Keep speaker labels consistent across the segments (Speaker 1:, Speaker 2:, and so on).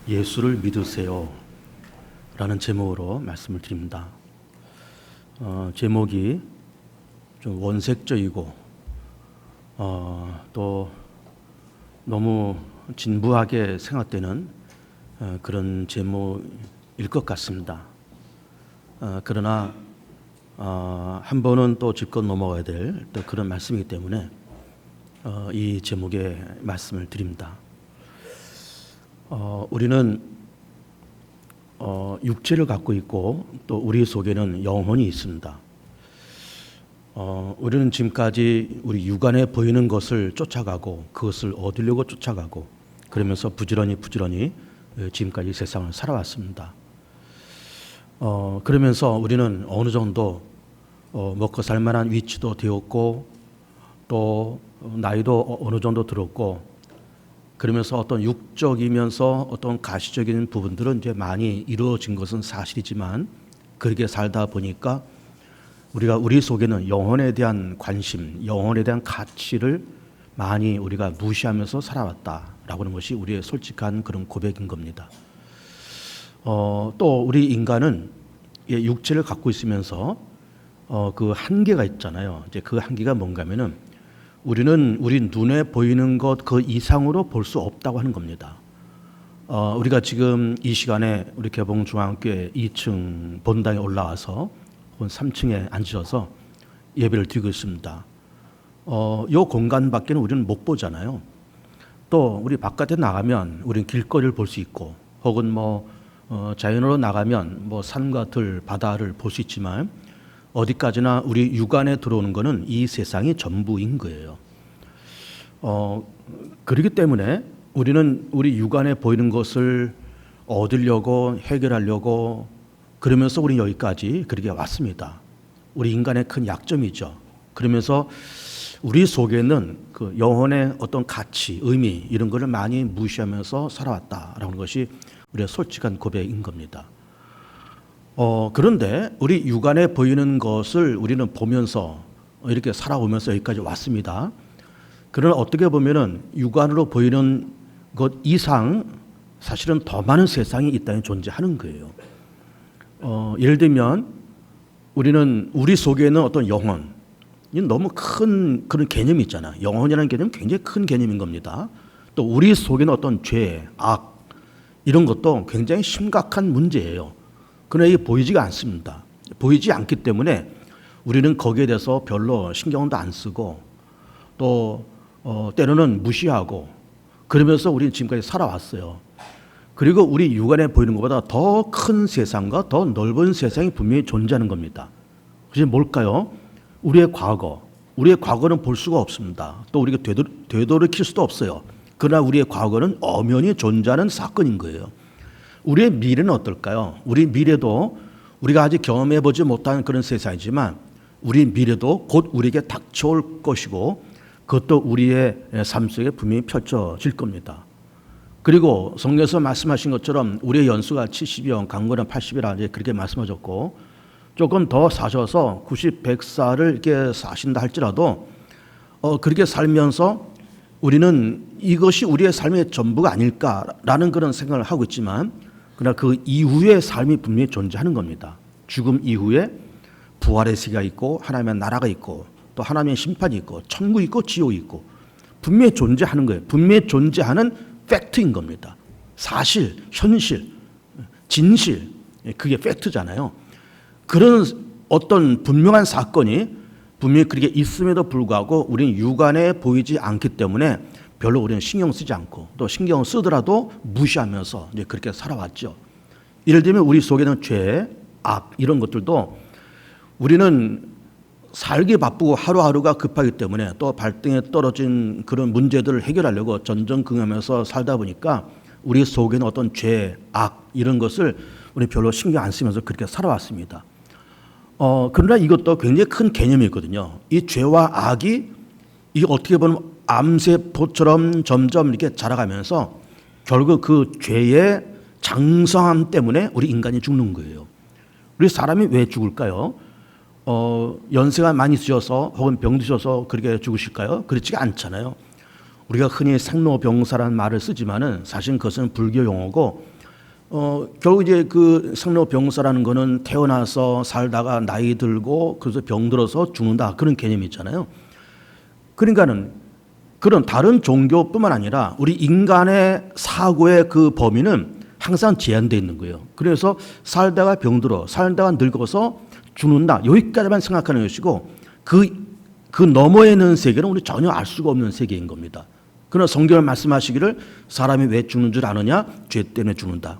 Speaker 1: 예수를 믿으세요 라는 제목으로 말씀을 드립니다. 제목이 좀 원색적이고 또 너무 진부하게 생각되는 그런 제목일 것 같습니다. 그러나 한 번은 또 짚고 넘어가야 될 또 그런 말씀이기 때문에 이 제목의 말씀을 드립니다. 우리는 육체를 갖고 있고 또 우리 속에는 영혼이 있습니다. 우리는 지금까지 우리 육안에 보이는 것을 쫓아가고 그것을 얻으려고 쫓아가고 그러면서 부지런히 지금까지 세상을 살아왔습니다. 그러면서 우리는 어느 정도 먹고 살 만한 위치도 되었고 또 나이도 어느 정도 들었고 그러면서 어떤 육적이면서 어떤 가시적인 부분들은 이제 많이 이루어진 것은 사실이지만 그렇게 살다 보니까 우리 속에는 영혼에 대한 관심, 영혼에 대한 가치를 많이 우리가 무시하면서 살아왔다라고 하는 것이 우리의 솔직한 그런 고백인 겁니다. 또 우리 인간은 육체를 갖고 있으면서 그 한계가 있잖아요. 이제 그 한계가 뭔가면은 우리는 우리 눈에 보이는 것 그 이상으로 볼 수 없다고 하는 겁니다. 우리가 지금 이 시간에 우리 개봉중앙교회 2층 본당에 올라와서 3층에 앉으셔서 예배를 드리고 있습니다. 이 공간 밖에는 우리는 못 보잖아요. 또 우리 바깥에 나가면 우리는 길거리를 볼 수 있고 혹은 자연으로 나가면 산과 들, 바다를 볼 수 있지만 어디까지나 우리 육안에 들어오는 것은 이 세상이 전부인 거예요. 그렇기 때문에 우리는 우리 육안에 보이는 것을 얻으려고 해결하려고 그러면서 우리 여기까지 그렇게 왔습니다. 우리 인간의 큰 약점이죠. 그러면서 우리 속에는 그 영혼의 어떤 가치, 의미 이런 것을 많이 무시하면서 살아왔다라는 것이 우리의 솔직한 고백인 겁니다. 그런데 우리 육안에 보이는 것을 우리는 보면서 이렇게 살아오면서 여기까지 왔습니다. 그러나 어떻게 보면은 육안으로 보이는 것 이상 사실은 더 많은 세상이 이 땅에 존재하는 거예요. 예를 들면 우리는 우리 속에는 어떤 영혼, 너무 큰 그런 개념이 있잖아요. 영혼이라는 개념은 굉장히 큰 개념인 겁니다. 또 우리 속에는 어떤 죄, 악 이런 것도 굉장히 심각한 문제예요. 그러나 이게 보이지가 않습니다. 보이지 않기 때문에 우리는 거기에 대해서 별로 신경도 안 쓰고 또 때로는 무시하고 그러면서 우리는 지금까지 살아왔어요. 그리고 우리 육안에 보이는 것보다 더 큰 세상과 더 넓은 세상이 분명히 존재하는 겁니다. 그게 뭘까요? 우리의 과거는 볼 수가 없습니다. 또 우리가 되돌이킬 수도 없어요. 그러나 우리의 과거는 엄연히 존재하는 사건인 거예요. 우리의 미래는 어떨까요? 우리 미래도 우리가 아직 경험해보지 못한 그런 세상이지만 우리 미래도 곧 우리에게 닥쳐올 것이고 그것도 우리의 삶 속에 분명히 펼쳐질 겁니다. 그리고 성경에서 말씀하신 것처럼 우리의 연수가 70여, 강건은 80이라 이제 그렇게 말씀하셨고 조금 더 사셔서 90, 100살을 이렇게 사신다 할지라도 그렇게 살면서 우리는 이것이 우리의 삶의 전부가 아닐까라는 그런 생각을 하고 있지만 그러나 그 이후의 삶이 분명히 존재하는 겁니다. 죽음 이후에 부활의 세계가 있고 하나님의 나라가 있고 또 하나님의 심판이 있고 천국이 있고 지옥이 있고 분명히 존재하는 거예요. 분명히 존재하는 팩트인 겁니다. 사실, 현실, 진실 그게 팩트잖아요. 그런 어떤 분명한 사건이 분명히 그렇게 있음에도 불구하고 우리는 육안에 보이지 않기 때문에 별로 우리는 신경 쓰지 않고 또 신경 쓰더라도 무시하면서 이제 그렇게 살아왔죠. 예를 들면 우리 속에는 죄, 악 이런 것들도 우리는 살기 바쁘고 하루하루가 급하기 때문에 또 발등에 떨어진 그런 문제들을 해결하려고 전전긍긍하면서 살다 보니까 우리 속에는 어떤 죄, 악 이런 것을 우리 별로 신경 안 쓰면서 그렇게 살아왔습니다. 그러나 이것도 굉장히 큰 개념이거든요. 이 죄와 악이 이게 어떻게 보면 암세포처럼 점점 이렇게 자라가면서 결국 그 죄의 장성함 때문에 우리 인간이 죽는 거예요. 우리 사람이 왜 죽을까요? 연세가 많이 드셔서 혹은 병 드셔서 그렇게 죽으실까요? 그렇지가 않잖아요. 우리가 흔히 생로병사라는 말을 쓰지만은 사실 그것은 불교 용어고 결국 이제 그 생로병사라는 거는 태어나서 살다가 나이 들고 그래서 병들어서 죽는다 그런 개념이 있잖아요. 그러니까는 그런 다른 종교뿐만 아니라 우리 인간의 사고의 그 범위는 항상 제한되어 있는 거예요. 그래서 살다가 병들어, 살다가 늙어서 죽는다 여기까지만 생각하는 것이고 그 너머에 있는 세계는 우리 전혀 알 수가 없는 세계인 겁니다. 그러나 성경을 말씀하시기를 사람이 왜 죽는 줄 아느냐? 죄 때문에 죽는다.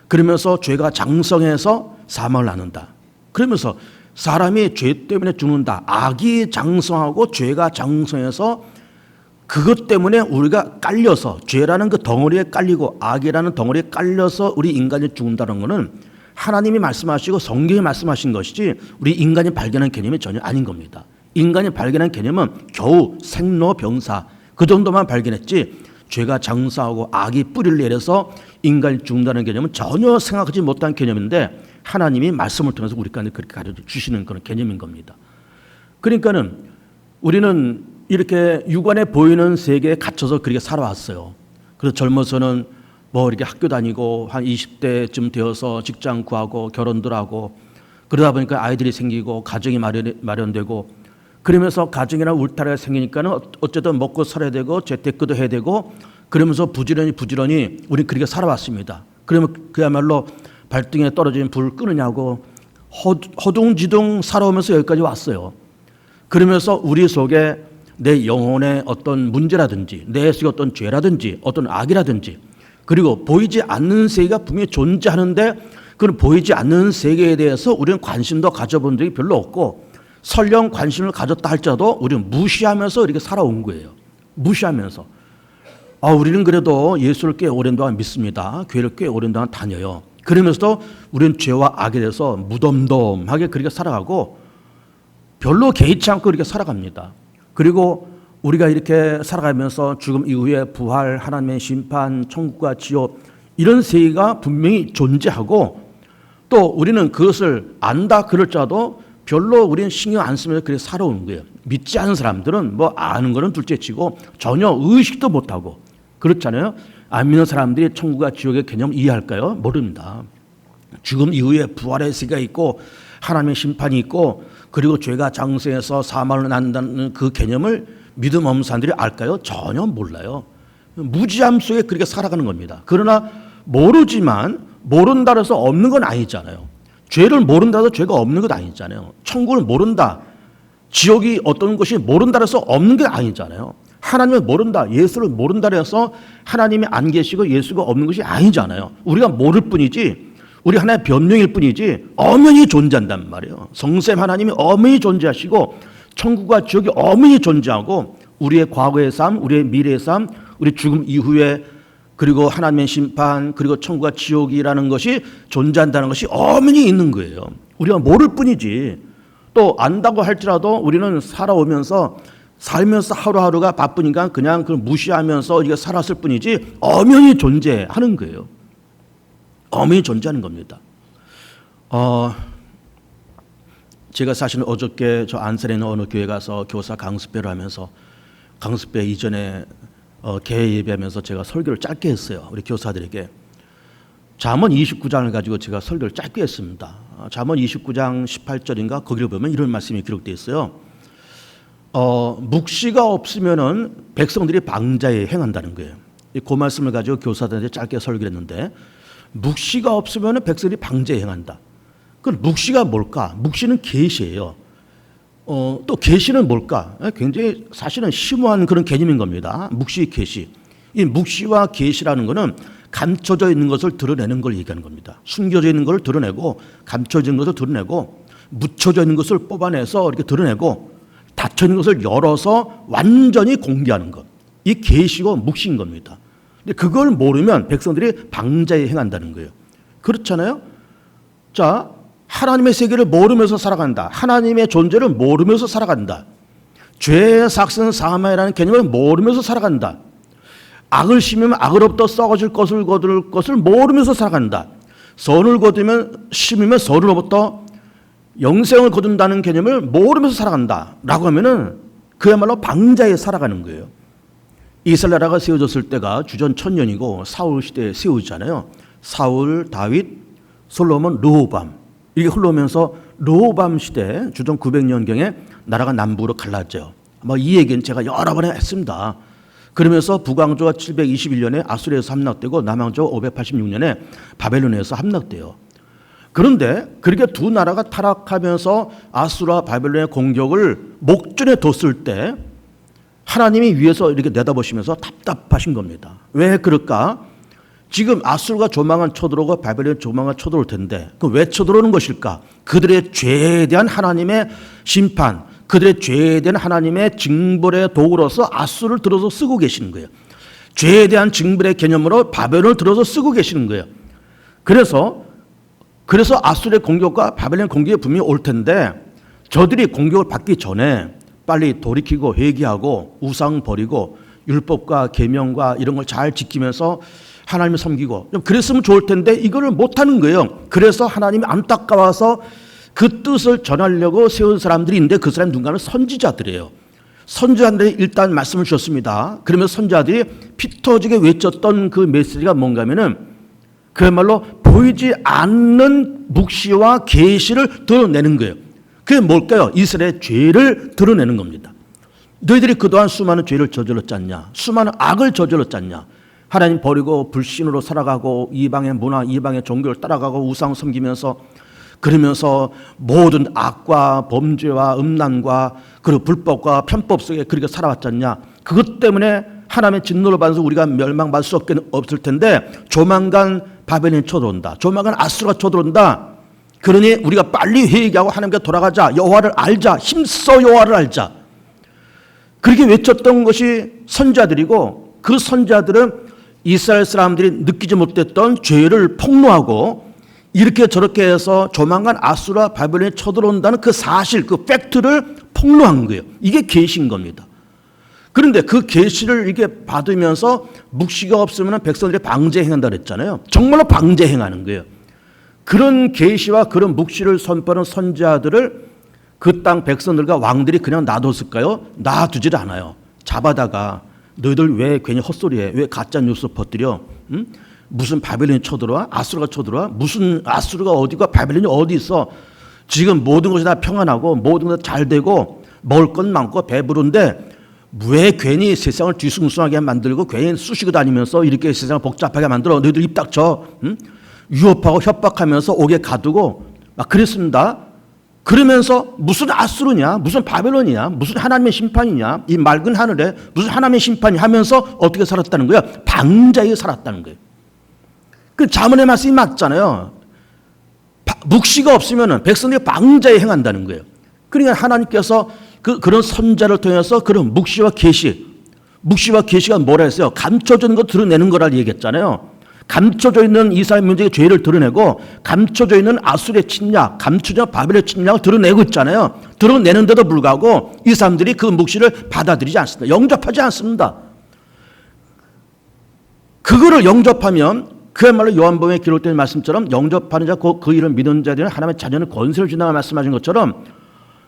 Speaker 1: 그러면서 죄가 장성해서 사망을 낳는다. 그러면서 사람이 죄 때문에 죽는다. 악이 장성하고 죄가 장성해서 그것 때문에 우리가 깔려서 죄라는 그 덩어리에 깔리고 악이라는 덩어리에 깔려서 우리 인간이 죽는다는 것은 하나님이 말씀하시고 성경이 말씀하신 것이지 우리 인간이 발견한 개념이 전혀 아닌 겁니다. 인간이 발견한 개념은 겨우 생로병사 그 정도만 발견했지 죄가 장사하고 악이 뿌리를 내려서 인간이 죽는다는 개념은 전혀 생각하지 못한 개념인데 하나님이 말씀을 통해서 우리한테 그렇게 가르쳐 주시는 그런 개념인 겁니다. 그러니까는 우리는 이렇게 육안에 보이는 세계에 갇혀서 그렇게 살아왔어요. 그래서 젊어서는 뭐 이렇게 학교 다니고 한 20대쯤 되어서 직장 구하고 결혼들 하고 그러다 보니까 아이들이 생기고 가정이 마련되고 그러면서 가정이나 울타리가 생기니까는 어쨌든 먹고 살아야 되고 재테크도 해야 되고 그러면서 부지런히 우리 그렇게 살아왔습니다. 그러면 그야말로 발등에 떨어진 불 끄느냐고 허둥지둥 살아오면서 여기까지 왔어요. 그러면서 우리 속에 내 영혼의 어떤 문제라든지 내 속에 어떤 죄라든지 어떤 악이라든지 그리고 보이지 않는 세계가 분명히 존재하는데 그 보이지 않는 세계에 대해서 우리는 관심도 가져본 적이 별로 없고 설령 관심을 가졌다 할지라도 우리는 무시하면서 이렇게 살아온 거예요. 무시하면서. 우리는 그래도 예수를 꽤 오랜 동안 믿습니다. 교회를 꽤 오랜 동안 다녀요. 그러면서도 우리는 죄와 악에 대해서 무덤덤하게 그렇게 살아가고 별로 개의치 않고 이렇게 살아갑니다. 그리고 우리가 이렇게 살아가면서 죽음 이후에 부활, 하나님의 심판, 천국과 지옥 이런 세계가 분명히 존재하고 또 우리는 그것을 안다 그럴지라도 별로 우리는 신경 안 쓰면서 그렇게 살아오는 거예요. 믿지 않은 사람들은 뭐 아는 거는 둘째치고 전혀 의식도 못하고 그렇잖아요. 안 믿는 사람들이 천국과 지옥의 개념을 이해할까요? 모릅니다. 죽음 이후에 부활의 세계가 있고 하나님의 심판이 있고 그리고 죄가 장성해서 사망을 낳는다는 그 개념을 믿음 없는 사람들이 알까요? 전혀 몰라요. 무지함 속에 그렇게 살아가는 겁니다. 그러나 모르지만 모른다 해서 없는 건 아니잖아요. 죄를 모른다 해서 죄가 없는 건 아니잖아요. 천국을 모른다, 지옥이 어떤 것이 모른다 해서 없는 게 아니잖아요. 하나님을 모른다, 예수를 모른다 해서 하나님이 안 계시고 예수가 없는 것이 아니잖아요. 우리가 모를 뿐이지 우리 하나의 변명일 뿐이지 엄연히 존재한단 말이에요. 성삼 하나님이 엄연히 존재하시고 천국과 지옥이 엄연히 존재하고 우리의 과거의 삶, 우리의 미래의 삶, 우리 죽음 이후에 그리고 하나님의 심판 그리고 천국과 지옥이라는 것이 존재한다는 것이 엄연히 있는 거예요. 우리가 모를 뿐이지 또 안다고 할지라도 우리는 살아오면서 살면서 하루하루가 바쁘니까 그냥 그걸 무시하면서 이게 살았을 뿐이지 엄연히 존재하는 거예요. 엄연히 존재하는 겁니다. 제가 사실 어저께 저 안산에 있는 어느 교회 가서 교사 강습회를 하면서 강습회 이전에 개회 예배하면서 제가 설교를 짧게 했어요. 우리 교사들에게. 잠언 29장을 가지고 제가 설교를 짧게 했습니다. 잠언 29장 18절인가 거기를 보면 이런 말씀이 기록되어 있어요. 묵시가 없으면은 백성들이 방자에 행한다는 거예요. 그 말씀을 가지고 교사들한테 짧게 설교를 했는데 묵시가 없으면은 백성들이 방자에 행한다. 그 묵시가 뭘까? 묵시는 계시예요. 또 계시는 뭘까? 굉장히 사실은 심오한 그런 개념인 겁니다. 묵시, 계시. 이 묵시와 계시라는 것은 감춰져 있는 것을 드러내는 걸 얘기하는 겁니다. 숨겨져 있는 것을 드러내고 감춰져 있는 것을 드러내고 묻혀져 있는 것을 뽑아내서 이렇게 드러내고 닫혀 있는 것을 열어서 완전히 공개하는 것. 이 계시고 묵시인 겁니다. 근데 그걸 모르면 백성들이 방자에 행한다는 거예요. 그렇잖아요? 자, 하나님의 세계를 모르면서 살아간다. 하나님의 존재를 모르면서 살아간다. 죄의 삭슨 사망이라는 개념을 모르면서 살아간다. 악을 심으면 악으로부터 썩어질 것을 거둘 것을 모르면서 살아간다. 선을 거두면 심으면 선으로부터 영생을 거둔다는 개념을 모르면서 살아간다. 라고 하면은 그야말로 방자에 살아가는 거예요. 이스라엘 나라가 세워졌을 때가 주전 1000년이고 사울 시대에 세우잖아요. 사울, 다윗, 솔로몬, 르호밤 이렇게 흘러오면서 르호밤 시대 주전 900년경에 나라가 남북으로 갈라져요. 뭐 이 얘기는 제가 여러 번 했습니다. 그러면서 북왕조가 721년에 아수르에서 함락되고 남왕조가 586년에 바벨론에서 함락돼요. 그런데 그렇게 두 나라가 타락하면서 아수르와 바벨론의 공격을 목전에 뒀을 때 하나님이 위에서 이렇게 내다보시면서 답답하신 겁니다. 왜 그럴까? 지금 아수르가 조만간 쳐들어오고 바벨론이 조만간 쳐들어올 텐데 그럼 왜 쳐들어오는 것일까? 그들의 죄에 대한 하나님의 심판, 그들의 죄에 대한 하나님의 징벌의 도구로서 아수르를 들어서 쓰고 계시는 거예요. 죄에 대한 징벌의 개념으로 바벨론을 들어서 쓰고 계시는 거예요. 그래서 아수르의 공격과 바벨론의 공격이 분명히 올 텐데 저들이 공격을 받기 전에 빨리 돌이키고 회개하고 우상 버리고 율법과 계명과 이런 걸 잘 지키면서 하나님을 섬기고 그랬으면 좋을 텐데 이거를 못하는 거예요. 그래서 하나님이 안타까워서 그 뜻을 전하려고 세운 사람들이 있는데 그 사람이 누군가는 선지자들이에요. 선지자들이 일단 말씀을 주셨습니다. 그러면 선지자들이 피 터지게 외쳤던 그 메시지가 뭔가 하면은 그야말로 보이지 않는 묵시와 계시를 드러내는 거예요. 그게 뭘까요? 이스라엘의 죄를 드러내는 겁니다. 너희들이 그동안 수많은 죄를 저질렀지 않냐? 수많은 악을 저질렀지 않냐? 하나님 버리고 불신으로 살아가고 이방의 문화, 이방의 종교를 따라가고 우상 섬기면서 그러면서 모든 악과 범죄와 음란과 그리고 불법과 편법 속에 그렇게 살아왔지 않냐? 그것 때문에 하나님의 진노를 받아서 우리가 멸망받을 수 없을 텐데 조만간 바벨론이 쳐들어온다. 조만간 아수르가 쳐들어온다. 그러니 우리가 빨리 회개하고 하나님께 돌아가자. 여호와를 알자. 힘써 여호와를 알자. 그렇게 외쳤던 것이 선지자들이고 그 선지자들은 이스라엘 사람들이 느끼지 못했던 죄를 폭로하고 이렇게 저렇게 해서 조만간 아수르와 바벨론이 쳐들어온다는 그 사실, 그 팩트를 폭로한 거예요. 이게 계시인 겁니다. 그런데 그 계시를 이렇게 받으면서 묵시가 없으면 백성들이 방제행한다 그랬잖아요. 정말로 방제행하는 거예요. 그런 계시와 그런 묵시를 선포하는 선지자들을 그 땅 백성들과 왕들이 그냥 놔뒀을까요? 놔두질 않아요. 잡아다가 너희들 왜 괜히 헛소리해? 왜 가짜 뉴스 퍼뜨려? 응? 무슨 바벨론이 쳐들어와? 아수르가 쳐들어와? 무슨 아수르가 어디고 바벨론이 어디 있어? 지금 모든 것이 다 평안하고 모든 것이 잘 되고 먹을 건 많고 배부른데 왜 괜히 세상을 뒤숭숭하게 만들고 괜히 쑤시고 다니면서 이렇게 세상을 복잡하게 만들어? 너희들 입 닥쳐. 응? 유혹하고 협박하면서 옥에 가두고 막 그랬습니다. 그러면서 무슨 아수르냐? 무슨 바벨론이냐? 무슨 하나님의 심판이냐? 이 맑은 하늘에 무슨 하나님의 심판이 하면서 어떻게 살았다는 거야? 방자에 살았다는 거예요. 그 자문의 말씀이 맞잖아요. 묵시가 없으면 백성들이 방자에 행한다는 거예요. 그러니까 하나님께서 그런 선자를 통해서 그런 묵시와 계시가 뭐라 했어요? 감춰져 있는 거 드러내는 거라 얘기했잖아요. 감춰져 있는 이스라엘 민족의 죄를 드러내고 감춰져 있는 아수르의 침략, 감춰져 바벨의 침략을 드러내고 있잖아요. 드러내는데도 불구하고 이 사람들이 그 묵시를 받아들이지 않습니다. 영접하지 않습니다. 그거를 영접하면 그야말로 요한복음에 기록된 말씀처럼 영접하는 자, 그 이름 믿는 자들은 하나님의 자녀는 권세를 준다고 말씀하신 것처럼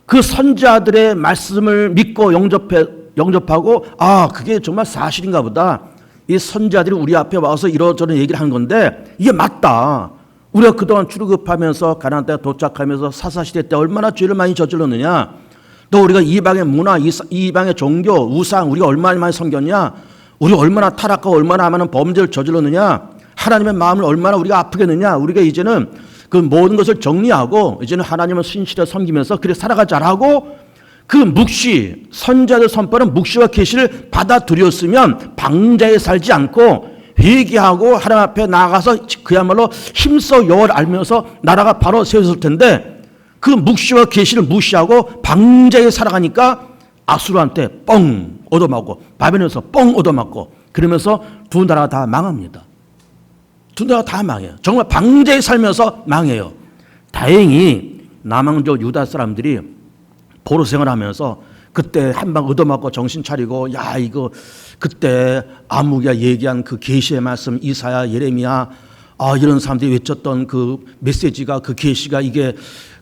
Speaker 1: 그 선지자들의 말씀을 믿고 영접하고 그게 정말 사실인가 보다. 이 선지자들이 우리 앞에 와서 이러저런 얘기를 하는 건데 이게 맞다. 우리가 그동안 출애굽하면서 가나안 땅에 도착하면서 사사시대 때 얼마나 죄를 많이 저질렀느냐. 또 우리가 이방의 문화, 이방의 종교, 우상 우리가 얼마나 많이 섬겼냐. 우리가 얼마나 타락하고 얼마나 많은 범죄를 저질렀느냐. 하나님의 마음을 얼마나 우리가 아프게 했느냐. 우리가 이제는 그 모든 것을 정리하고 이제는 하나님을 신실하게 섬기면서 그렇게 살아가자라고 그 묵시, 선자들 선포하는 묵시와 계시를 받아들였으면 방자에 살지 않고 회개하고 하나님 앞에 나아가서 그야말로 힘써 여호와를 알면서 나라가 바로 세웠을 텐데 그 묵시와 계시를 무시하고 방자에 살아가니까 아수르한테 뻥 얻어맞고 바벨론에서 뻥 얻어맞고 그러면서 두 나라가 다 망합니다. 두 나라가 다 망해요. 정말 방자에 살면서 망해요. 다행히 남왕조 유다 사람들이 포로 생활하면서 그때 한 방 얻어맞고 정신 차리고 이거 그때 아무개가 얘기한 그 계시의 말씀 이사야 예레미야 이런 사람들이 외쳤던 그 메시지가 그 계시가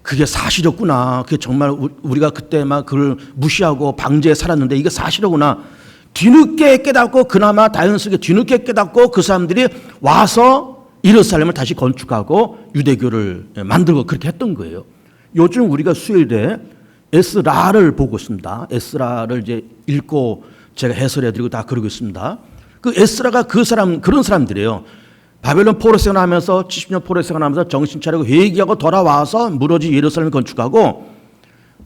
Speaker 1: 그게 사실이었구나. 그게 정말 우리가 그때 막 그걸 무시하고 방제에 살았는데 이게 사실이구나. 뒤늦게 깨닫고 그나마 다행스럽게 뒤늦게 깨닫고 그 사람들이 와서 예루살렘을 다시 건축하고 유대교를 만들고 그렇게 했던 거예요. 요즘 우리가 수요일에 에스라를 보고 있습니다. 에스라를 이제 읽고 제가 해설해드리고 다 그러고 있습니다. 그 에스라가 그런 사람들이에요. 바벨론 포로 생활하면서 70년 포로 생활하면서 정신 차리고 회개하고 돌아와서 무너진 예루살렘을 건축하고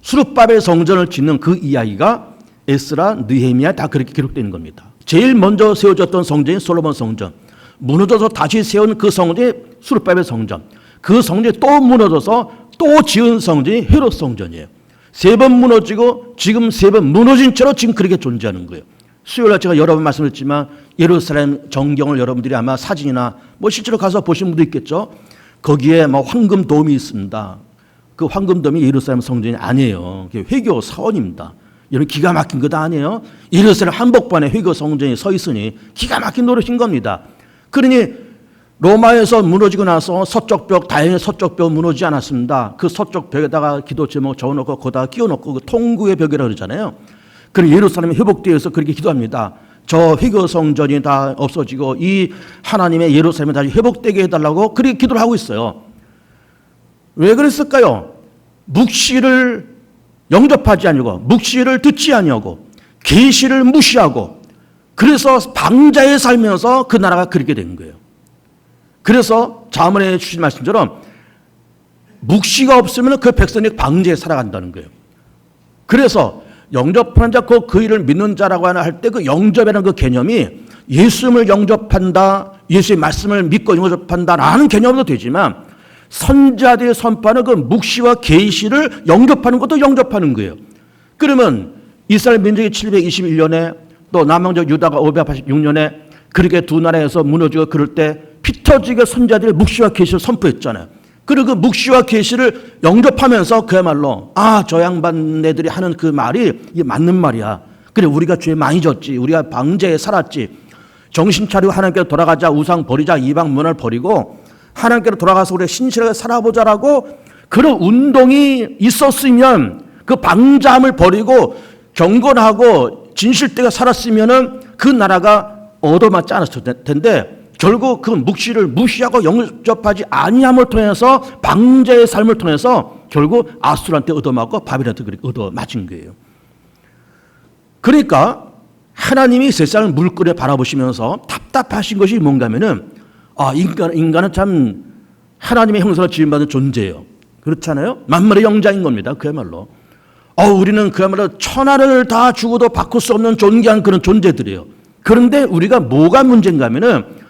Speaker 1: 수르바벨 성전을 짓는 그 이야기가 에스라, 느헤미야 다 그렇게 기록되는 겁니다. 제일 먼저 세워졌던 성전이 솔로몬 성전, 무너져서 다시 세운 그 성전이 수르바벨 성전, 그 성전이 또 무너져서 또 지은 성전이 헤롯 성전이에요. 3번 무너지고 지금 3번 무너진 채로 지금 그렇게 존재하는 거예요. 수요일날 제가 여러 번 말씀드렸지만 예루살렘 정경을 여러분들이 아마 사진이나 뭐 실제로 가서 보신 분도 있겠죠. 거기에 뭐 황금돔이 있습니다. 그 황금돔이 예루살렘 성전이 아니에요. 회교 사원입니다. 여러분 기가 막힌 것 아니에요? 예루살렘 한복판에 회교 성전이 서 있으니 기가 막힌 노릇인 겁니다. 그러니 로마에서 무너지고 나서 서쪽 벽, 다행히 서쪽 벽 무너지지 않았습니다. 그 서쪽 벽에다가 기도 제목 적어놓고 거기다가 끼워놓고 그 통구의 벽이라고 그러잖아요. 그럼 예루살렘이 회복되어서 그렇게 기도합니다. 저 회교 성전이 다 없어지고 이 하나님의 예루살렘이 다시 회복되게 해달라고 그렇게 기도를 하고 있어요. 왜 그랬을까요? 묵시를 영접하지 아니고 묵시를 듣지 아니하고 계시를 무시하고 그래서 방자에 살면서 그 나라가 그렇게 된 거예요. 그래서 자문에 주신 말씀처럼 묵시가 없으면 그 백성이 방자에 살아간다는 거예요. 그래서 영접하는 자, 그 일을 믿는 자라고 할 때 그 영접이라는 그 개념이 예수님을 영접한다, 예수의 말씀을 믿고 영접한다라는 개념도 되지만 선지자들이 선포하는 그 묵시와 계시를 영접하는 것도 영접하는 거예요. 그러면 이스라엘 민족이 721년에 또 남왕적 유다가 586년에 그렇게 두 나라에서 무너지고 그럴 때 피 터지게 선지자들이 묵시와 계시를 선포했잖아요. 그리고 그 묵시와 계시를 영접하면서 그야말로 저 양반네들이 하는 그 말이 이게 맞는 말이야. 그래 우리가 죄 많이 졌지. 우리가 방제에 살았지. 정신 차리고 하나님께로 돌아가자. 우상 버리자. 이방 문화를 버리고 하나님께로 돌아가서 우리가 신실하게 살아보자라고 그런 운동이 있었으면 그 방자함을 버리고 경건하고 진실되게 살았으면은 그 나라가 얻어맞지 않았을 텐데 결국 그 묵시를 무시하고 영접하지 아니함을 통해서 방자의 삶을 통해서 결국 아수르한테 얻어맞고 바벨한테 얻어맞은 거예요. 그러니까 하나님이 세상을 물끄러 바라보시면서 답답하신 것이 뭔가 하면은 인간은 참 하나님의 형상으로 지음받은 존재예요. 그렇잖아요? 만물의 영장인 겁니다. 그야말로. 우리는 그야말로 천하를 다 주고도 바꿀 수 없는 존귀한 그런 존재들이에요. 그런데 우리가 뭐가 문제인가 하면은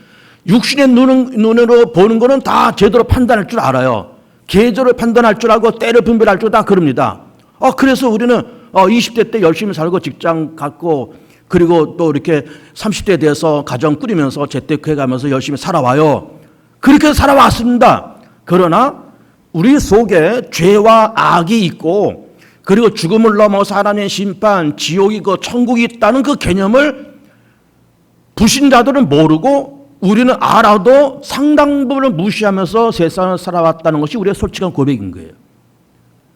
Speaker 1: 육신의 눈으로 보는 거는 다 제대로 판단할 줄 알아요. 계절을 판단할 줄 알고 때를 분별할 줄 다 그럽니다. 그래서 우리는 20대 때 열심히 살고 직장 갖고 그리고 또 이렇게 30대 돼서 가정 꾸리면서 재테크해가면서 열심히 살아와요. 그렇게 살아왔습니다. 그러나 우리 속에 죄와 악이 있고 그리고 죽음을 넘어서 하나님의 심판, 지옥이 있고 천국이 있다는 그 개념을 불신자들은 모르고 우리는 알아도 상당 부분을 무시하면서 세상을 살아왔다는 것이 우리의 솔직한 고백인 거예요.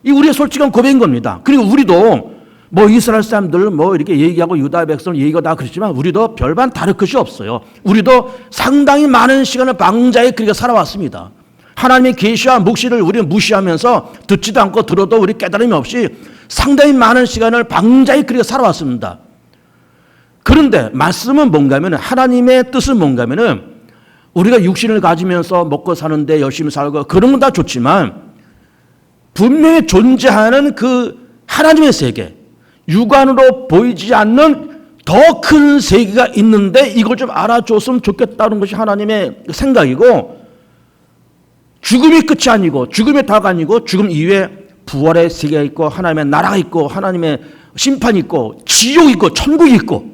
Speaker 1: 이 우리의 솔직한 고백인 겁니다. 그리고 우리도 뭐 이스라엘 사람들 뭐 이렇게 얘기하고 유다 백성 얘기가 다 그렇지만 우리도 별반 다를 것이 없어요. 우리도 상당히 많은 시간을 방자에 그렇게 살아왔습니다. 하나님의 계시와 묵시를 우리는 무시하면서 듣지도 않고 들어도 우리 깨달음이 없이 상당히 많은 시간을 방자에 그렇게 살아왔습니다. 그런데 말씀은 뭔가 하면 하나님의 뜻은 뭔가 하면 우리가 육신을 가지면서 먹고 사는데 열심히 살고 그런 건 다 좋지만 분명히 존재하는 그 하나님의 세계, 육안으로 보이지 않는 더 큰 세계가 있는데 이걸 좀 알아줬으면 좋겠다는 것이 하나님의 생각이고 죽음이 끝이 아니고 죽음의 다가 아니고 죽음 이후에 부활의 세계가 있고 하나님의 나라가 있고 하나님의 심판이 있고 지옥이 있고 천국이 있고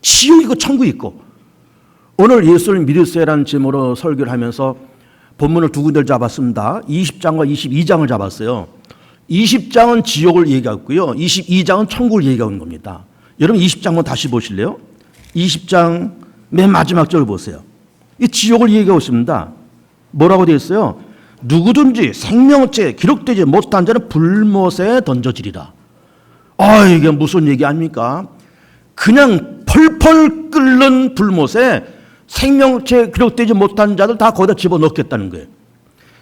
Speaker 1: 지옥이 있고 천국이 있고 오늘 예수를 믿으세요라는 제목으로 설교를 하면서 본문을 두 군데를 잡았습니다. 20장과 22장을 잡았어요. 20장은 지옥을 얘기하고요. 22장은 천국을 얘기하는 겁니다. 여러분 20장만 다시 보실래요? 20장 맨 마지막 절 보세요. 이 지옥을 얘기하고 있습니다. 뭐라고 되어 있어요? 누구든지 생명체 기록되지 못한 자는 불못에 던져지리라. 이게 무슨 얘기 아닙니까? 그냥 펄펄 끓는 불못에 생명체에 기록되지 못한 자들 다 거기다 집어넣겠다는 거예요.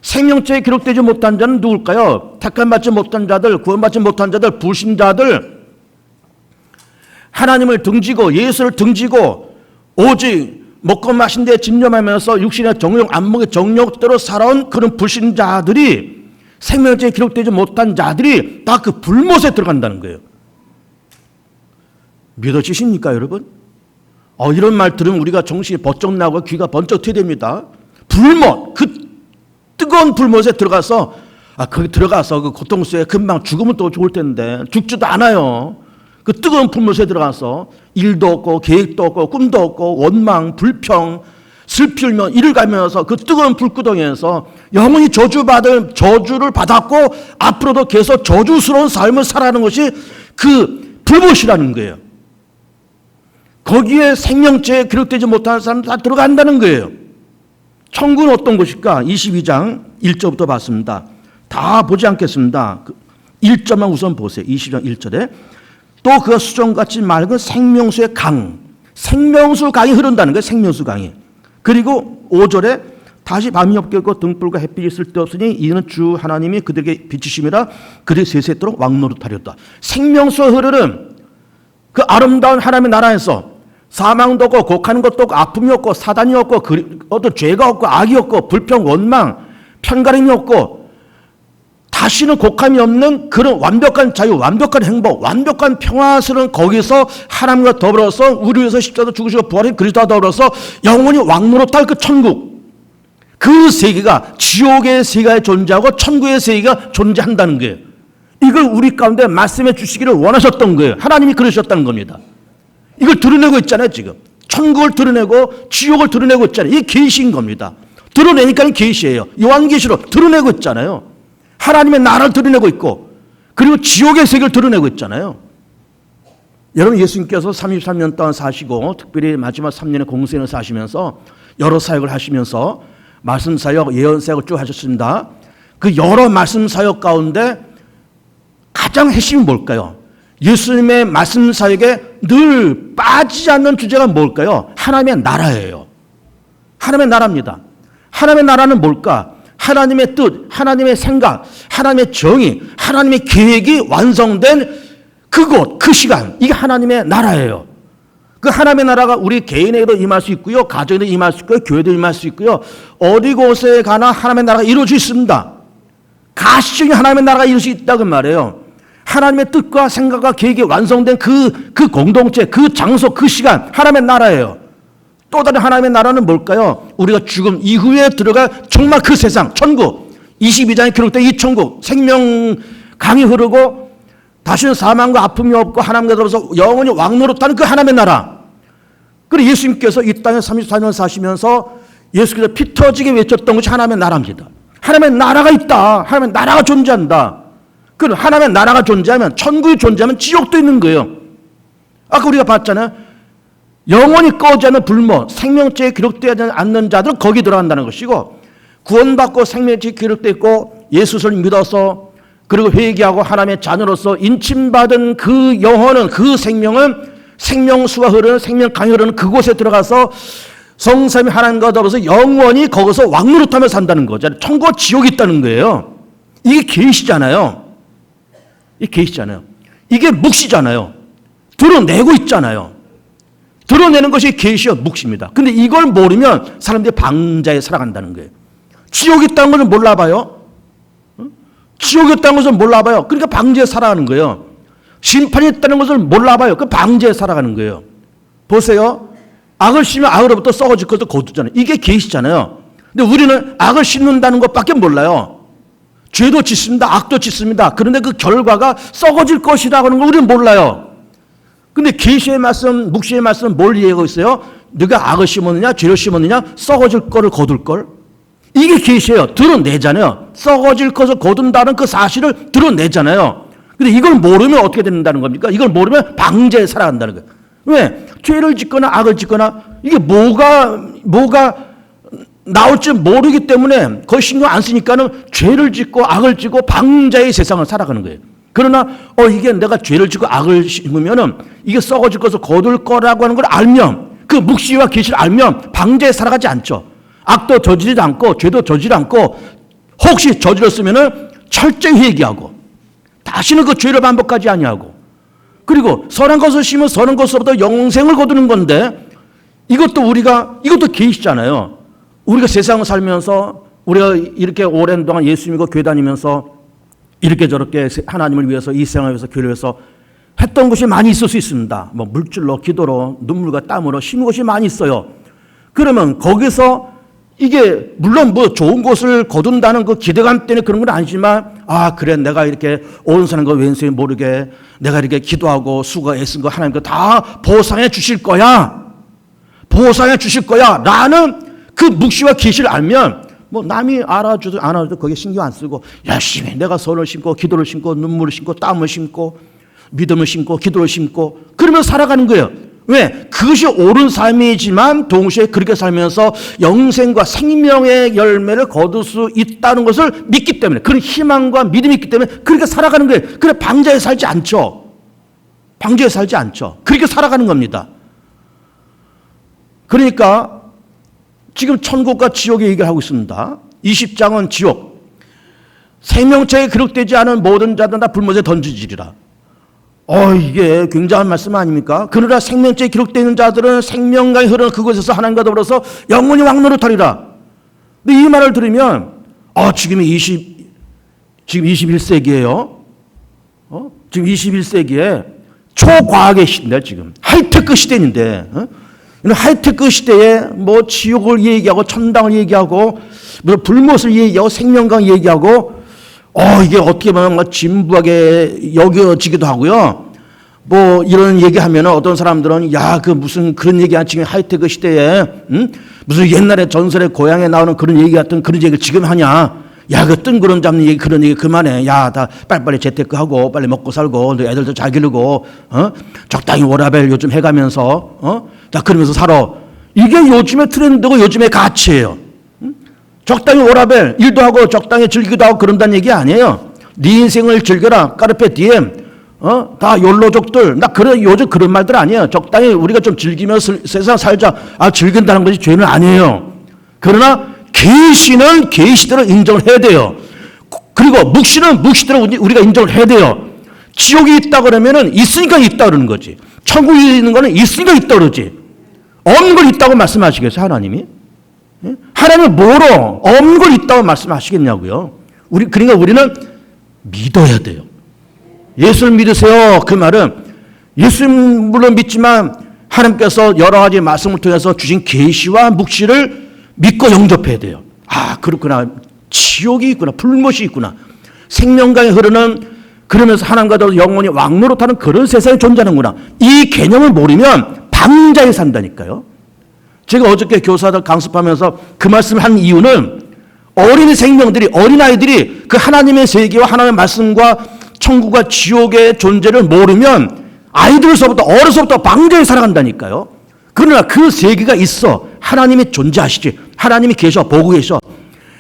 Speaker 1: 생명체에 기록되지 못한 자는 누굴까요? 택함받지 못한 자들, 구원받지 못한 자들, 불신자들, 하나님을 등지고 예수를 등지고 오직 먹고 마신 데 집념하면서 육신의 정욕, 안목의 정욕대로 살아온 그런 불신자들이, 생명체에 기록되지 못한 자들이 다 그 불못에 들어간다는 거예요. 믿어지십니까, 여러분? 이런 말 들으면 우리가 정신이 번쩍 나고 귀가 번쩍 트입니다. 불못, 그 뜨거운 불못에 들어가서, 거기 들어가서 그 고통스에 금방 죽으면 또 죽을 텐데 죽지도 않아요. 그 뜨거운 불못에 들어가서 일도 없고 계획도 없고 꿈도 없고 원망, 불평, 슬피 울며 이를 가면서 그 뜨거운 불구덩이에서 영원히 저주를 받았고 앞으로도 계속 저주스러운 삶을 살아가는 것이 그 불못이라는 거예요. 거기에 생명체에 기록되지 못하는 사람 다 들어간다는 거예요. 천국은 어떤 곳일까? 22장 1절부터 봤습니다. 다 보지 않겠습니다. 1절만 우선 보세요. 22장 1절에 또 그 수정같이 맑은 생명수의 강, 생명수 강이 흐른다는 거예요. 생명수 강이. 그리고 5절에 다시 밤이 없겠고 등불과 햇빛이 쓸데없으니 이는 주 하나님이 그들에게 비치심이라 그들이 세세토록 왕노릇하렸다. 생명수가 흐르는 그 아름다운 하나님의 나라에서 사망도 없고 곡하는 것도 없고 아픔이 없고 사단이 없고 어떤 죄가 없고 악이 없고 불평, 원망, 편가름이 없고 다시는 곡함이 없는 그런 완벽한 자유, 완벽한 행복, 완벽한 평화스러운 거기서 하나님과 더불어서 우리 위해서 십자가도 죽으시고 부활하신 그리스도와 더불어서 영원히 왕노릇할 그 천국, 그 세계가 지옥의 세계가 존재하고 천국의 세계가 존재한다는 거예요. 이걸 우리 가운데 말씀해 주시기를 원하셨던 거예요. 하나님이 그러셨다는 겁니다. 이걸 드러내고 있잖아요. 지금 천국을 드러내고 지옥을 드러내고 있잖아요. 이게 계시인 겁니다. 드러내니까 계시예요. 요한계시로 드러내고 있잖아요. 하나님의 나라를 드러내고 있고 그리고 지옥의 세계를 드러내고 있잖아요. 여러분, 예수님께서 33년 동안 사시고 특별히 마지막 3년의 공생을 사시면서 여러 사역을 하시면서 말씀 사역, 예언 사역을 쭉 하셨습니다. 그 여러 말씀 사역 가운데 가장 핵심이 뭘까요? 예수님의 말씀 사역에 늘 빠지지 않는 주제가 뭘까요? 하나님의 나라예요. 하나님의 나라입니다. 하나님의 나라는 뭘까? 하나님의 뜻, 하나님의 생각, 하나님의 정의, 하나님의 계획이 완성된 그곳, 그 시간, 이게 하나님의 나라예요. 그 하나님의 나라가 우리 개인에게도 임할 수 있고요, 가정에도 임할 수 있고요, 교회도 임할 수 있고요. 어디 곳에 가나 하나님의 나라가 이루어져 있습니다. 가시적인 하나님의 나라가 이룰 수 있다고 말해요. 하나님의 뜻과 생각과 계획이 완성된 그 공동체, 그 장소, 그 시간, 하나님의 나라예요. 또 다른 하나님의 나라는 뭘까요? 우리가 죽음 이후에 들어갈 정말 그 세상, 천국, 22장에 기록된 이 천국, 생명 강이 흐르고 다시는 사망과 아픔이 없고 하나님과 더불어서 영원히 왕노릇하는 그 하나님의 나라. 그리고 예수님께서 이 땅에 34년 사시면서 예수께서 피 터지게 외쳤던 것이 하나님의 나라입니다. 하나님의 나라가 있다. 하나님의 나라가 존재한다. 그럼 하나님의 나라가 존재하면, 천국이 존재하면 지옥도 있는 거예요. 아까 우리가 봤잖아요. 영원히 꺼지지 않는 불못, 생명체에 기록되지 않는 자들은 거기 들어간다는 것이고, 구원받고 생명체에 기록되어 있고 예수를 믿어서 그리고 회개하고 하나님의 자녀로서 인침받은 그 영혼은, 그 생명은 생명수가 흐르는, 생명강이 흐르는 그곳에 들어가서 성삼위 하나님과 더불어서 영원히 거기서 왕노릇하며 산다는 거죠. 천국과 지옥이 있다는 거예요. 이게 계시잖아요. 이게 계시잖아요. 이게 묵시잖아요. 드러내고 있잖아요. 드러내는 것이 계시와 묵시입니다. 근데 이걸 모르면 사람들이 방자에 살아간다는 거예요. 지옥이 있다는 것을 몰라봐요. 지옥이 있다는 것을 몰라봐요. 그러니까 방자에 살아가는 거예요. 심판이 있다는 것을 몰라봐요. 그 방자에 살아가는 거예요. 보세요. 악을 심으면 악으로부터 썩어질 것도 거두잖아요. 이게 계시잖아요. 근데 우리는 악을 심는다는 것밖에 몰라요. 죄도 짓습니다. 악도 짓습니다. 그런데 그 결과가 썩어질 것이라고 하는 걸 우리는 몰라요. 근데 계시의 말씀, 묵시의 말씀은 뭘 얘기하고 있어요? 네가 악을 심었느냐, 죄를 심었느냐, 썩어질 거를 거둘 걸. 이게 계시예요. 드러내잖아요. 썩어질 것을 거둔다는 그 사실을 드러내잖아요. 근데 이걸 모르면 어떻게 된다는 겁니까? 이걸 모르면 방자에 살아간다는 거예요. 왜? 죄를 짓거나 악을 짓거나 이게 뭐가 나올지 모르기 때문에 거의 신경 안 쓰니까는 죄를 짓고 악을 짓고 방자의 세상을 살아가는 거예요. 그러나 이게 내가 죄를 짓고 악을 심으면은 이게 썩어질 것을 거둘 거라고 하는 걸 알면 그 묵시와 계시를 알면 방자에 살아가지 않죠. 악도 저지르지 않고 죄도 저지르지 않고 혹시 저질렀으면 철저히 회개하고 다시는 그 죄를 반복하지 아니하고 그리고 선한 것을 심으면 선한 것으로부터 영생을 거두는 건데 이것도 계시잖아요. 우리가 세상을 살면서 우리가 이렇게 오랜 동안 예수 믿고 교회 다니면서 이렇게 저렇게 하나님을 위해서 이 세상을 위해서 교회를 위해서 했던 것이 많이 있을 수 있습니다. 뭐 물질로 기도로 눈물과 땀으로 심은 것이 많이 있어요. 그러면 거기서 이게 물론 뭐 좋은 것을 거둔다는 그 기대감 때문에 그런 건 아니지만 그래 내가 이렇게 온 사는 거 왼수에 모르게 내가 이렇게 기도하고 수고 애쓴 거 하나님께 다 보상해 주실 거야. 보상해 주실 거야 라는 그 묵시와 계시를 알면 뭐 남이 알아줘도 안 알아줘도 거기에 신경 안 쓰고 열심히 내가 선을 심고 기도를 심고 눈물을 심고 땀을 심고 믿음을 심고 기도를 심고 그러면서 살아가는 거예요. 왜? 그것이 옳은 삶이지만 동시에 그렇게 살면서 영생과 생명의 열매를 거둘 수 있다는 것을 믿기 때문에 그런 희망과 믿음이 있기 때문에 그렇게 살아가는 거예요. 그래 방자에 살지 않죠. 방자에 살지 않죠. 그렇게 살아가는 겁니다. 그러니까 지금 천국과 지옥의 얘기를 하고 있습니다. 20장은 지옥. 생명책에 기록되지 않은 모든 자들은 다 불못에 던지지리라. 이게 굉장한 말씀 아닙니까? 그러나 생명책에 기록되어 있는 자들은 생명강이 흐르는 그곳에서 하나님과 더불어서 영원히 왕노릇하리라. 근데 이 말을 들으면 지금 21세기예요. 지금 21세기에 초과학의 시대인데 지금 하이테크 시대인데 이런 하이테크 시대에 뭐 지옥을 얘기하고 천당을 얘기하고 뭐 불못을 얘기하고 생명강 얘기하고 이게 어떻게 보면 진부하게 여겨지기도 하고요. 뭐 이런 얘기하면 어떤 사람들은 그 무슨 그런 얘기 지금 하이테크 시대에 무슨 옛날에 전설의 고향에 나오는 그런 얘기 같은 그런 얘기를 지금 하냐. 그 뜬구름 잡는 얘기 그런 얘기 그만해. 다 빨리빨리 재테크하고 빨리 먹고 살고 애들도 잘 기르고 적당히 워라밸 요즘 해가면서 자 그러면서 살아. 이게 요즘의 트렌드고 요즘의 가치예요. 적당히 워라밸 일도 하고 적당히 즐기기도 하고 그런다는 얘기 아니에요. 네 인생을 즐겨라. 까르페 디엠. 다 욜로족들. 요즘 그런 말들 아니에요. 적당히 우리가 좀 즐기면서 세상 살자. 즐긴다는 것이 죄는 아니에요. 그러나 계시는 계시대로 인정을 해야 돼요. 그리고 묵시는 묵시대로 우리가 인정을 해야 돼요. 지옥이 있다 그러면은 있으니까 있다 그러는 거지. 천국이 있는 거는 있으니까 있다 그러지. 없는 걸 있다고 말씀하시겠어요, 하나님이? 하나님은 뭐로 없는 걸 있다고 말씀하시겠냐고요. 그러니까 우리는 믿어야 돼요. 예수를 믿으세요. 그 말은 예수는 물론 믿지만 하나님께서 여러 가지 말씀을 통해서 주신 계시와 묵시를 믿고 영접해야 돼요. 그렇구나. 지옥이 있구나. 불못이 있구나. 생명강에 흐르는 그러면서 하나님과 더불어 영원히 왕노릇하는 그런 세상이 존재하는구나. 이 개념을 모르면 방자에 산다니까요. 제가 어저께 교사들 강습하면서 그 말씀을 한 이유는 어린 생명들이 어린아이들이 그 하나님의 세계와 하나님의 말씀과 천국과 지옥의 존재를 모르면 아이들서부터 어려서부터 방자에 살아간다니까요. 그러나 그 세계가 있어. 하나님이 존재하시지. 하나님이 계셔. 보고 계셔.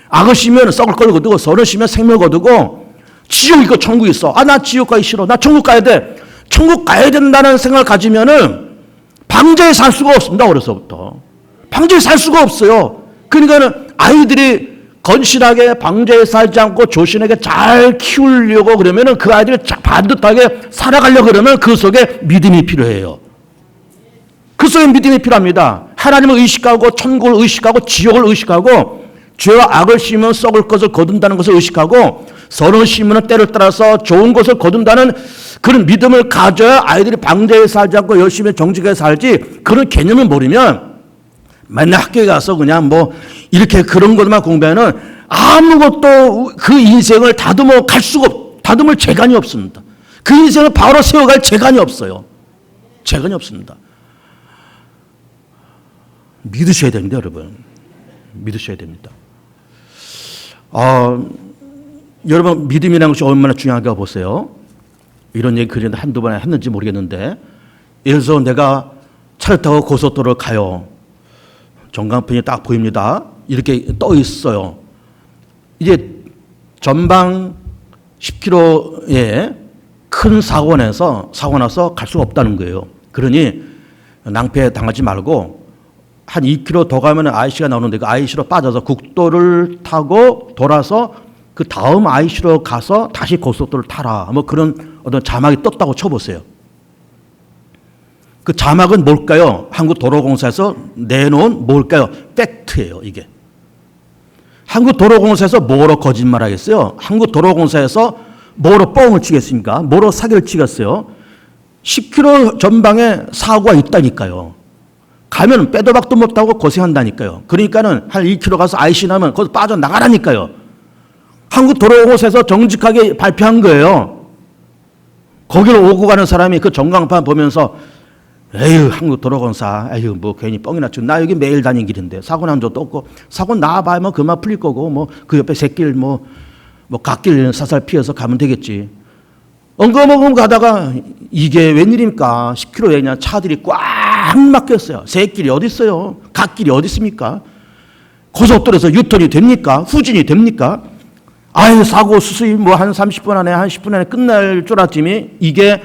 Speaker 1: 악을 심으면 썩을 걸 거두고 선을 심으면 생명을 거두고 지옥 있고 천국 있어. 나 지옥 가기 싫어. 나 천국 가야 돼. 천국 가야 된다는 생각을 가지면은 방자에 살 수가 없습니다. 어려서부터. 방자에 살 수가 없어요. 그러니까는 아이들이 건실하게 방자에 살지 않고 조신하게 잘 키우려고 그러면은 그 아이들이 반듯하게 살아가려고 그러면 그 속에 믿음이 필요해요. 그 속에 믿음이 필요합니다. 하나님을 의식하고 천국을 의식하고 지옥을 의식하고 죄와 악을 심으면 썩을 것을 거둔다는 것을 의식하고 선을 심으면 때를 따라서 좋은 것을 거둔다는 그런 믿음을 가져야 아이들이 방자에 살지 않고 열심히 정직하게 살지 그런 개념을 모르면 맨날 학교에 가서 그냥 뭐 이렇게 그런 것만 공부하면 아무것도 그 인생을 다듬을 재간이 없습니다. 그 인생을 바로 세워갈 재간이 없어요. 재간이 없습니다. 믿으셔야 됩니다, 여러분. 믿으셔야 됩니다. 여러분, 믿음이라는 것이 얼마나 중요한가 보세요. 이런 얘기 그전에 한두 번 했는지 모르겠는데, 예를 들어서 내가 차를 타고 고속도로를 가요. 전광판이 딱 보입니다. 이렇게 떠 있어요. 이제 전방 10km에 큰 사고 나서 갈 수가 없다는 거예요. 그러니 낭패 당하지 말고 한 2km 더 가면 IC가 나오는데 그 IC로 빠져서 국도를 타고 돌아서 그 다음 IC로 가서 다시 고속도로를 타라. 뭐 그런 어떤 자막이 떴다고 쳐보세요. 그 자막은 뭘까요? 한국도로공사에서 내놓은 뭘까요? 팩트예요, 이게. 한국도로공사에서 뭐로 거짓말하겠어요? 한국도로공사에서 뭐로 뻥을 치겠습니까? 뭐로 사기를 치겠어요? 10km 전방에 사고가 있다니까요. 가면 빼도 박도 못하고 고생한다니까요. 그러니까는 한 2km 가서 IC 나면 거기서 빠져나가라니까요. 한국도로공사에서 정직하게 발표한 거예요. 거기를 오고 가는 사람이 그 전광판 보면서 에휴, 한국도로공사, 에휴, 뭐 괜히 뻥이나 치고, 나 여기 매일 다니는 길인데 사고 난 적도 없고, 사고 나봐야 뭐 그만 풀릴 거고, 뭐 그 옆에 샛길 뭐 갓길 사살 피해서 가면 되겠지. 엉거먹음 가다가 이게 웬일입니까? 10km 왜냐? 차들이 꽉 막혔어요. 샛길이 어디 있어요? 갓길이 어디 있습니까? 고속도로에서 유턴이 됩니까? 후진이 됩니까? 아유, 사고 수습이 뭐 한 30분 안에, 한 10분 안에 끝날 줄 알았더니 이게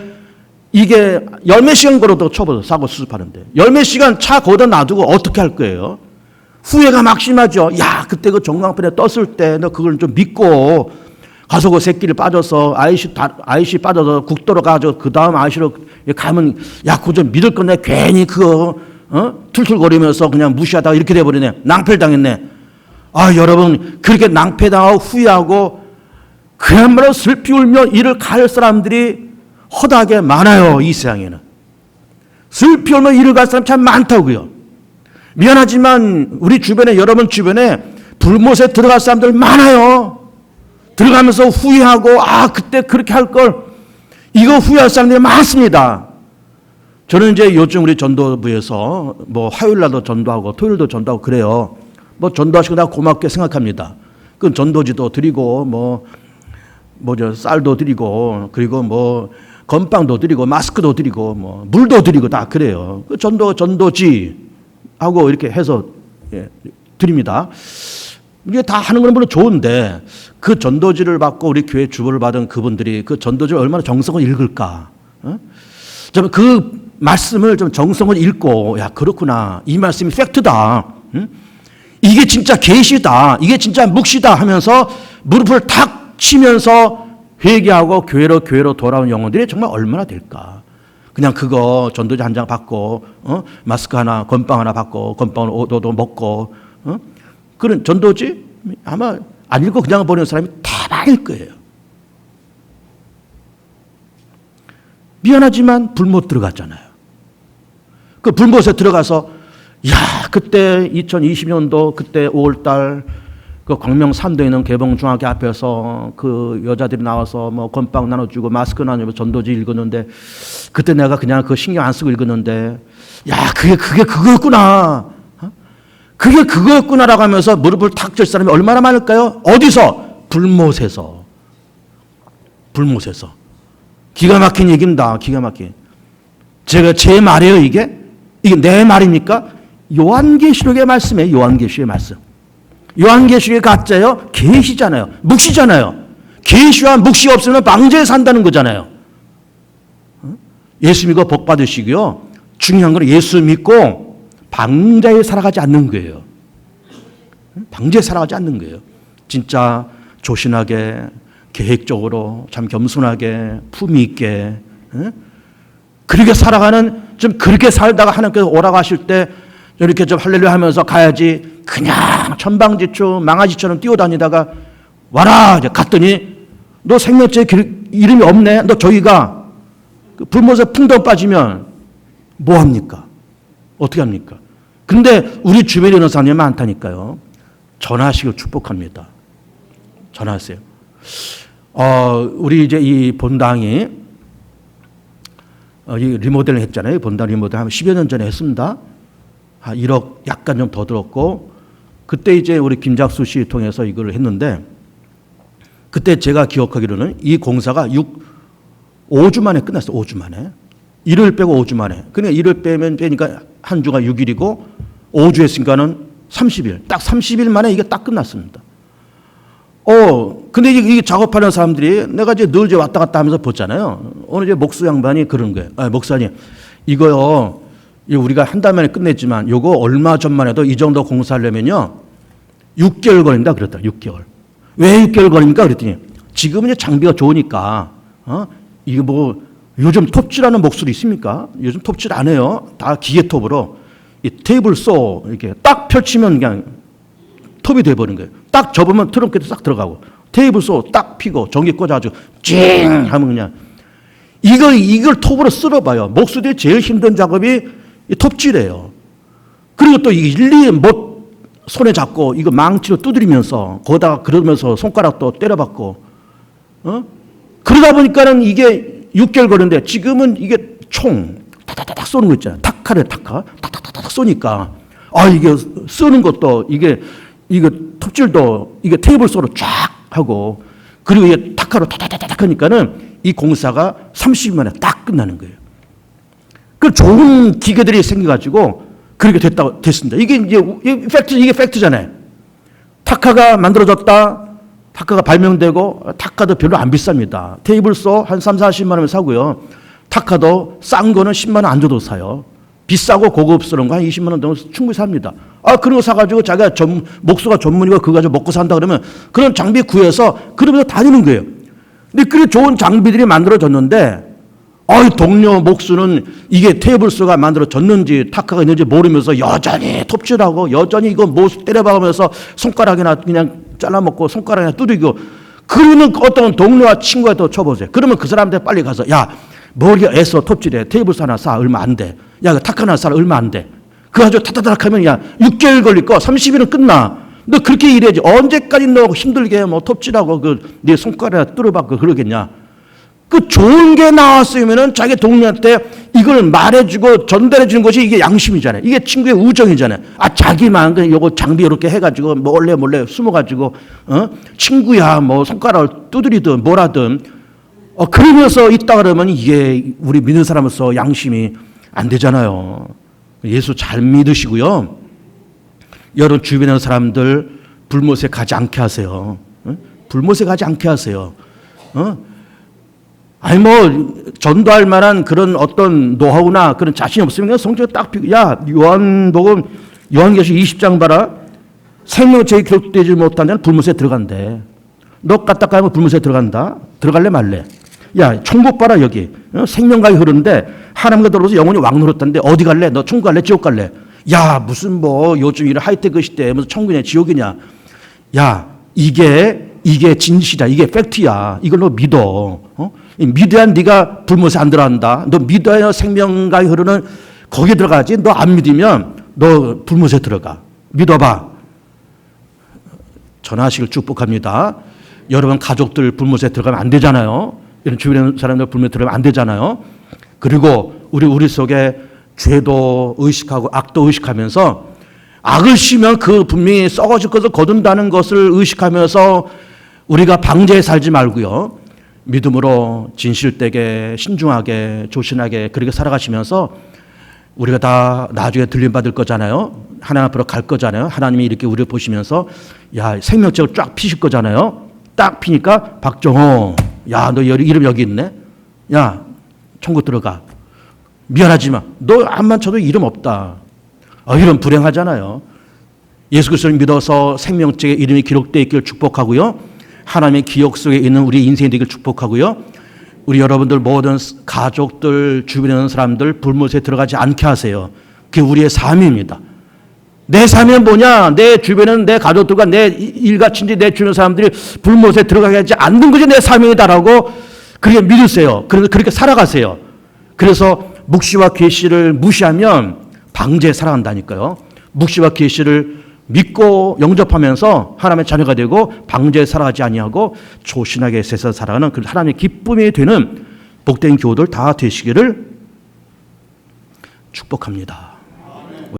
Speaker 1: 열몇 시간 걸어도 쳐보세요. 사고 수습하는데. 열몇 시간 차 거기다 놔두고 어떻게 할 거예요? 후회가 막심하죠. 야, 그때 그 전광판에 떴을 때 너 그걸 좀 믿고 가서 그 새끼를 빠져서 IC 빠져서 국도로 가서 그 다음 IC로 가면 야, 그거 좀 믿을 건데 괜히 그거 툴툴거리면서 그냥 무시하다가 이렇게 돼버리네. 낭패를 당했네. 아, 여러분 그렇게 낭패당하고 후회하고 그야말로 슬피 울며 이를 갈 사람들이 허다하게 많아요. 이 세상에는. 슬피 울며 이를 갈 사람 참 많다고요. 미안하지만 우리 주변에, 여러분 주변에 불못에 들어갈 사람들 많아요. 들어가면서 후회하고 아, 그때 그렇게 할 걸, 이거 후회할 사람들이 많습니다. 저는 이제 요즘 우리 전도부에서 뭐 화요일 날도 전도하고 토요일도 전도하고 그래요. 뭐 전도하시고 나 고맙게 생각합니다. 그 전도지도 드리고 쌀도 드리고 그리고 뭐 건빵도 드리고 마스크도 드리고 뭐 물도 드리고 다 그래요. 그 전도지 하고 이렇게 해서 드립니다. 이게 다 하는 건 물론 좋은데 그 전도지를 받고 우리 교회 주보를 받은 그분들이 그 전도지를 얼마나 정성을 읽을까? 좀 그 말씀을 좀 정성을 읽고 야, 그렇구나, 이 말씀이 팩트다, 이게 진짜 계시다, 이게 진짜 묵시다 하면서 무릎을 탁 치면서 회개하고 교회로 돌아온 영혼들이 정말 얼마나 될까? 그냥 그거 전도지 한 장 받고 마스크 하나, 건빵 하나 받고 건빵을 얻어도 먹고 그런 전도지 아마 안 읽고 그냥 보내는 사람이 대박일 거예요. 미안하지만 불못 들어갔잖아요. 그 불못에 들어가서 야, 그때 2020년도 그때 5월달 그 광명 산도에 있는 개봉중학교 앞에서 그 여자들이 나와서 뭐 건빵 나눠주고 마스크 나눠주고 전도지 읽었는데 그때 내가 그냥 그거 신경 안 쓰고 읽었는데 야, 그게 그거였구나. 그게 그거였구나라고 하면서 무릎을 탁 칠 사람이 얼마나 많을까요? 어디서? 불못에서. 기가 막힌 얘기입니다. 기가 막힌. 제 말이에요, 이게? 이게 내 말입니까? 요한계시록의 말씀이에요. 요한계시록의 말씀. 요한계시록의 가짜요? 계시잖아요. 묵시잖아요. 계시와 묵시 없으면 방제에 산다는 거잖아요. 예수 믿고 복 받으시고요. 중요한 건 예수 믿고 방자에 살아가지 않는 거예요. 방자에 살아가지 않는 거예요. 진짜 조신하게, 계획적으로, 참 겸손하게, 품위 있게, 그렇게 살아가는, 좀 그렇게 살다가 하나님께서 오라고 하실 때 이렇게 좀 할렐루야 하면서 가야지, 그냥 천방지축 망아지처럼 뛰어다니다가 와라 이제 갔더니 너 생명체 이름이 없네. 너 저기 가. 불못에 풍덩 빠지면 뭐 합니까? 어떻게 합니까? 근데 우리 주변에 있는 사람이 많다니까요. 전하시길 축복합니다. 전하세요. 우리 이제 이 본당이 이 리모델링 했잖아요. 본당 리모델링 한 10여 년 전에 했습니다. 한 1억 약간 좀 더 들었고, 그때 이제 우리 김작수 씨 통해서 이걸 했는데, 그때 제가 기억하기로는 이 공사가 5주 만에 끝났어요. 5주 만에. 일요일 빼고 5주 만에. 그러니까 일요일 빼니까 한 주가 6일이고 5주 했으니까는 30일. 딱 30일 만에 이게 딱 끝났습니다. 근데 이게 작업하는 사람들이 내가 이제 늘 이제 왔다 갔다 하면서 보잖아요. 오늘 이제 목수 양반이 그런 거예요. 목사님, 이거요, 이 우리가 한 달 만에 끝냈지만 요거 얼마 전만 해도 이 정도 공사하려면요 6개월 걸린다 그랬다. 6개월. 왜 6개월 걸립니까? 그랬더니 지금은 이제 장비가 좋으니까 이게 뭐 요즘 톱질하는 목소리 있습니까? 요즘 톱질 안 해요. 다 기계톱으로 이 테이블 쏘 이렇게 딱 펼치면 그냥 톱이 돼버린 거예요. 딱 접으면 트렁크에도 싹 들어가고 테이블 쏘 딱 피고 전기 꽂아가지고 찡 하면 그냥 이걸 톱으로 쓸어봐요. 목수들이 제일 힘든 작업이 이 톱질이에요. 그리고 또 일일이 못 손에 잡고 이거 망치로 두드리면서 거기다가 그러면서 손가락도 때려박고 그러다 보니까는 이게 6개월 걸렸는데 지금은 이게 총 타타타닥 쏘는 거 있잖아요. 타카래 타카 타타타닥 쏘니까 이게 쓰는 것도 이게 톱질도 이게 테이블 쏘로 쫙 하고 그리고 이게 타카로 타타타닥 하니까는 이 공사가 30분 만에 딱 끝나는 거예요. 그 좋은 기계들이 생겨가지고 그렇게 됐습니다. 이게 이게 팩트잖아요. 타카가 만들어졌다. 타카가 발명되고 타카도 별로 안 비쌉니다. 테이블 쏘 한 3, 40만 원에 사고요. 타카도 싼 거는 10만 원 안 줘도 사요. 비싸고 고급스러운 거 한 20만 원 정도 충분히 삽니다. 그런 거 사가지고 자기가 목수가 전문이고 그거 가지고 먹고 산다 그러면 그런 장비 구해서 그러면서 다니는 거예요. 근데 그래 좋은 장비들이 만들어졌는데 동료 목수는 이게 테이블소가 만들어졌는지 타카가 있는지 모르면서 여전히 톱질하고 여전히 이거 모습 때려박으면서 손가락이나 그냥 잘라먹고 손가락이나 두들기고 그러면 어떤 동료와 친구가 또 쳐보세요. 그러면 그 사람한테 빨리 가서 머리가 애써 톱질해. 테이블소 하나 사 얼마 안 돼. 타카 하나 사 얼마 안 돼. 그거 가지고 타다닥 하면 6개월 걸릴 거 30일은 끝나. 너 그렇게 일해야지. 언제까지 너 힘들게 뭐 톱질하고 네 손가락 뚫어박고 그러겠냐. 그 좋은 게 나왔으면은 자기 동료한테 이걸 말해주고 전달해주는 것이 이게 양심이잖아요. 이게 친구의 우정이잖아요. 자기만 요거 장비 이렇게 해가지고 몰래 숨어가지고 친구야 뭐 손가락을 두드리든 뭐라든 그러면서 있다 그러면 이게 우리 믿는 사람으로서 양심이 안 되잖아요. 예수 잘 믿으시고요. 여러분 주변에 있는 사람들 불못에 가지 않게 하세요. 불못에 가지 않게 하세요. 전도할 만한 그런 어떤 노하우나 그런 자신이 없으면 그냥 성경에 딱 피고, 요한복음, 요한계시록 20장 봐라. 생명책에 기록되지 못한 자는 불못에 들어간대. 너 까딱 하면 불못에 들어간다. 들어갈래 말래? 천국 봐라, 여기. 생명강이 흐르는데 하나님과 더불어서 영원히 왕노릇한데 어디 갈래? 너 천국 갈래? 지옥 갈래? 무슨 요즘 이런 하이테크 시대에 무슨 천국이냐, 지옥이냐. 이게 진실이다. 이게 팩트야. 이걸 너 믿어. 믿어야 네가 불못에 안 들어간다. 너 믿어야 생명강이 흐르는 거기에 들어가지. 너 안 믿으면 너 불못에 들어가. 믿어봐. 전하시길 축복합니다. 여러분 가족들 불못에 들어가면 안 되잖아요. 이런 주변 사람들 불못에 들어가면 안 되잖아요. 그리고 우리 속에 죄도 의식하고 악도 의식하면서 악을 쉬면 그 분명히 썩어질 것을 거둔다는 것을 의식하면서 우리가 방제에 살지 말고요. 믿음으로 진실되게 신중하게 조신하게 그렇게 살아가시면서 우리가 다 나중에 들림받을 거잖아요. 하나님 앞으로 갈 거잖아요. 하나님이 이렇게 우리를 보시면서 생명책을 쫙 피실 거잖아요. 딱 피니까 박정호 너 이름 여기 있네. 천국 들어가. 미안하지만 너 암만 쳐도 이름 없다. 이름 불행하잖아요. 예수 그리스도를 믿어서 생명책에 이름이 기록되어 있기를 축복하고요. 하나님의 기억 속에 있는 우리 인생이 되기를 축복하고요. 우리 여러분들 모든 가족들 주변에 있는 사람들 불못에 들어가지 않게 하세요. 그게 우리의 삶입니다. 내 삶은 뭐냐? 내 주변에는 내 가족들과 내 일가 친지 내 주변 사람들이 불못에 들어가게 하지 않는 것이 내 삶이다라고 그렇게 믿으세요. 그래서 그렇게 살아가세요. 그래서 묵시와 계시를 무시하면 방제에 살아간다니까요. 묵시와 계시를 믿고 영접하면서 하나님의 자녀가 되고 방제에 살아가지 아니하고 조신하게 세상 살아가는 그 하나님의 기쁨이 되는 복된 교우들 다 되시기를 축복합니다.